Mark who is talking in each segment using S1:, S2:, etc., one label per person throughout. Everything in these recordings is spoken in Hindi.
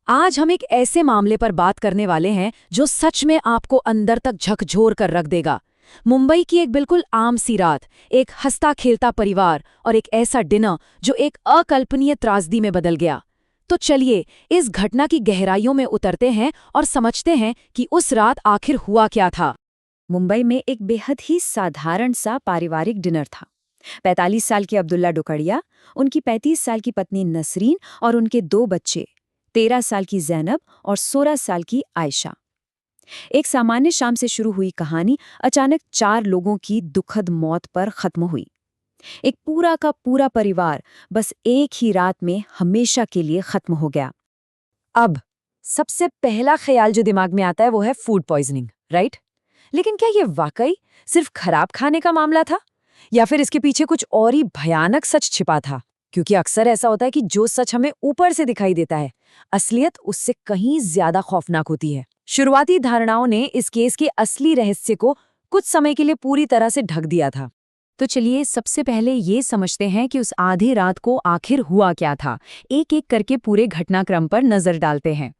S1: आज हम एक ऐसे मामले पर बात करने वाले हैं जो सच में आपको अंदर तक झकझोर कर रख देगा। मुंबई की एक बिल्कुल आम सी रात, एक हंसता खेलता परिवार और एक ऐसा डिनर जो एक अकल्पनीय त्रासदी में बदल गया। तो चलिए इस घटना की गहराइयों में उतरते हैं और समझते हैं कि उस रात आखिर हुआ क्या था।
S2: मुंबई में एक बेहद ही साधारण सा पारिवारिक डिनर था। 45 साल के अब्दुल्ला डुकड़िया, उनकी 35 साल की पत्नी नसरीन और उनके 2 बच्चे, 13 साल की जैनब और 16 साल की आयशा। एक सामान्य शाम से शुरू हुई कहानी अचानक 4 लोगों की दुखद मौत पर खत्म हुई। एक पूरा का पूरा परिवार बस एक ही रात में हमेशा के लिए खत्म हो गया।
S1: अब सबसे पहला ख्याल जो दिमाग में आता है वो है फूड पॉइजनिंग, राइट? लेकिन क्या ये वाकई सिर्फ खराब खाने का मामला था या फिर इसके पीछे कुछ और ही भयानक सच छिपा था? क्योंकि अक्सर ऐसा होता है कि जो सच हमें ऊपर से दिखाई देता है, असलियत उससे कहीं ज्यादा खौफनाक होती है। शुरुआती धारणाओं ने इस केस के असली रहस्य को कुछ समय के लिए पूरी तरह से ढक दिया था। तो चलिए सबसे पहले ये समझते हैं कि उस आधी रात को आखिर हुआ क्या था। एक एक करके पूरे घटनाक्रम पर नजर डालते हैं।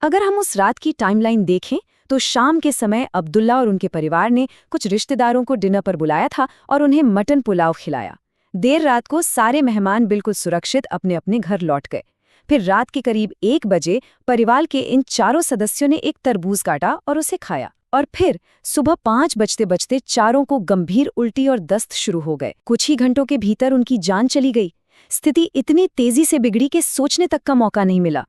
S1: अगर हम उस रात की टाइमलाइन देखें तो शाम के समय अब्दुल्ला और उनके परिवार ने कुछ रिश्तेदारों को डिनर पर बुलाया था और उन्हें मटन पुलाव खिलाया। देर रात को सारे मेहमान बिल्कुल सुरक्षित अपने अपने घर लौट गए। फिर रात के करीब 1 बजे परिवार के इन चारों सदस्यों ने एक तरबूज काटा और उसे खाया। और फिर सुबह 5 बजते बजते चारों को गंभीर उल्टी और दस्त शुरू हो गए। कुछ ही घंटों के भीतर उनकी जान चली गई। स्थिति इतनी तेजी से बिगड़ी कि सोचने तक का मौका नहीं मिला।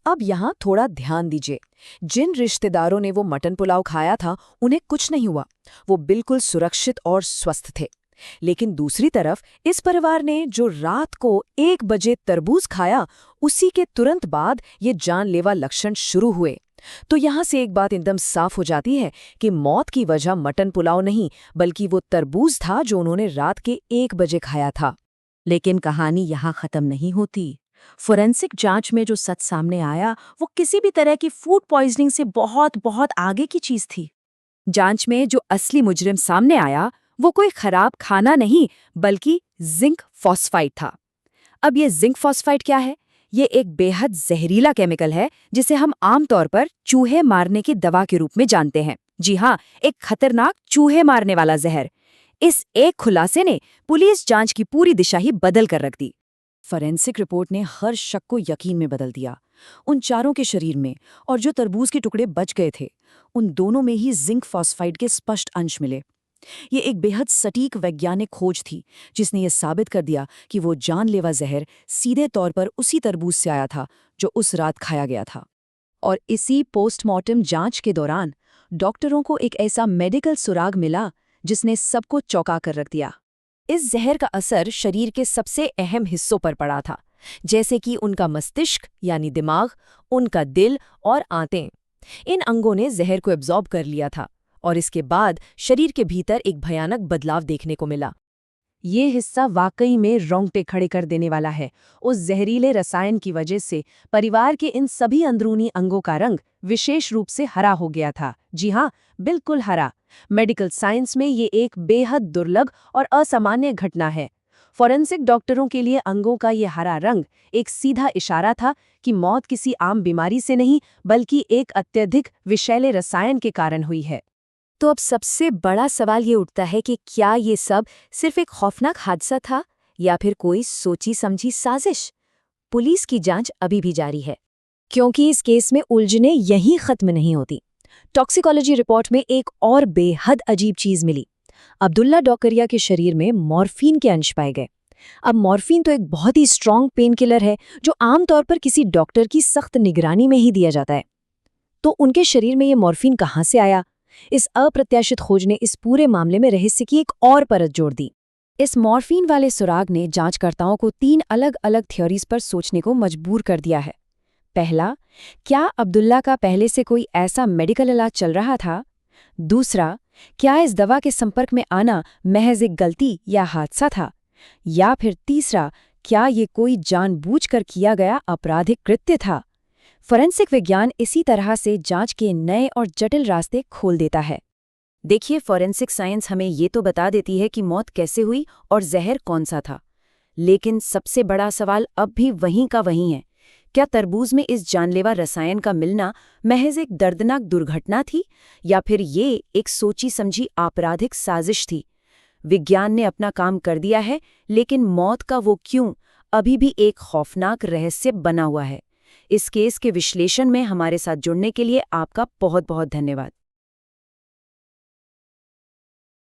S1: अब यहाँ थोड़ा ध्यान दीजिए। जिन रिश्तेदारों ने वो मटन पुलाव खाया था उन्हें कुछ नहीं हुआ, वो बिल्कुल सुरक्षित और स्वस्थ थे। लेकिन दूसरी तरफ इस परिवार ने जो रात को 1 बजे तरबूज खाया, उसी के तुरंत बाद ये जानलेवा लक्षण शुरू हुए। तो यहाँ से एक बात एकदम साफ हो जाती है कि मौत की वजह मटन पुलाव नहीं बल्कि वो तरबूज था जो उन्होंने रात के 1 बजे खाया था।
S2: लेकिन कहानी यहाँ खत्म नहीं होती। फोरेंसिक जांच में जो सच सामने आया वो किसी भी तरह की फूड पॉइजनिंग से बहुत बहुत आगे की चीज थी। जांच में जो असली मुजरिम सामने आया वो कोई खराब खाना नहीं बल्कि जिंक फॉस्फाइड था। अब ये जिंक फॉस्फाइड क्या है? ये एक बेहद जहरीला केमिकल है जिसे हम आमतौर पर चूहे मारने की दवा के रूप में जानते हैं। जी हाँ, एक खतरनाक चूहे मारने वाला जहर। इस एक खुलासे ने पुलिस जांच की पूरी दिशा ही बदल कर रख दी। फोरेंसिक रिपोर्ट ने हर शक को यकीन में बदल दिया। उन चारों के शरीर में और जो तरबूज के टुकड़े बच गए थे, उन दोनों में ही जिंक फॉस्फाइड के स्पष्ट अंश मिले। ये एक बेहद सटीक वैज्ञानिक खोज थी जिसने ये साबित कर दिया कि वो जानलेवा जहर सीधे तौर पर उसी तरबूज से आया था जो उस रात खाया गया था। और इसी पोस्टमार्टम जांच के दौरान डॉक्टरों को एक ऐसा मेडिकल सुराग मिला जिसने सबको चौंका कर रख दिया। इस जहर का असर शरीर के सबसे अहम हिस्सों पर पड़ा था, जैसे कि उनका मस्तिष्क यानी दिमाग, उनका दिल और आंतें। इन अंगों ने जहर को एब्जॉर्ब कर लिया था और इसके बाद शरीर के भीतर एक भयानक बदलाव देखने को मिला। ये हिस्सा वाकई में रोंगटे खड़े कर देने वाला है। उस जहरीले रसायन की वजह से परिवार के इन सभी अंदरूनी अंगों का रंग विशेष रूप से हरा हो गया था। जी हाँ, बिल्कुल हरा। मेडिकल साइंस में ये एक बेहद दुर्लभ और असामान्य घटना है। फोरेंसिक डॉक्टरों के लिए अंगों का ये हरा रंग एक सीधा इशारा था कि मौत किसी आम बीमारी से नहीं बल्कि एक अत्यधिक विषैले रसायन के कारण हुई है। तो अब सबसे बड़ा सवाल ये उठता है कि क्या ये सब सिर्फ एक खौफनाक हादसा था या फिर कोई सोची समझी साजिश? पुलिस की जांच अभी भी जारी है, क्योंकि इस केस में उलझनें यहीं खत्म नहीं होती। टॉक्सिकोलॉजी रिपोर्ट में एक और बेहद अजीब चीज मिली। अब्दुल्ला डोकरिया के शरीर में मॉर्फिन के अंश पाए गए। अब मॉर्फिन तो एक बहुत ही स्ट्रॉन्ग पेन किलर है जो आमतौर पर किसी डॉक्टर की सख्त निगरानी में ही दिया जाता है। तो उनके शरीर में ये मॉर्फिन कहाँ से आया? इस अप्रत्याशित खोज ने इस पूरे मामले में रहस्य की एक और परत जोड़ दी। इस मॉर्फिन वाले सुराग ने जांचकर्ताओं को 3 अलग-अलग थ्योरीज पर सोचने को मजबूर कर दिया है। पहला, क्या अब्दुल्ला का पहले से कोई ऐसा मेडिकल इलाज चल रहा था? दूसरा, क्या इस दवा के संपर्क में आना महज एक गलती या हादसा था? या फिर तीसरा, क्या ये कोई जानबूझकर किया गया आपराधिक कृत्य था? फोरेंसिक विज्ञान इसी तरह से जांच के नए और जटिल रास्ते खोल देता है। देखिए, फोरेंसिक साइंस हमें ये तो बता देती है कि मौत कैसे हुई और जहर कौन सा था, लेकिन सबसे बड़ा सवाल अब भी वहीं का वहीं है क्या तरबूज में इस जानलेवा रसायन का मिलना महज एक दर्दनाक दुर्घटना थी, या फिर ये एक सोची समझी आपराधिक साजिश थी? विज्ञान ने अपना काम कर दिया है, लेकिन मौत का वो क्यों अभी भी एक खौफनाक रहस्य बना हुआ है। इस केस के विश्लेषण में हमारे साथ जुड़ने के लिए आपका बहुत बहुत धन्यवाद।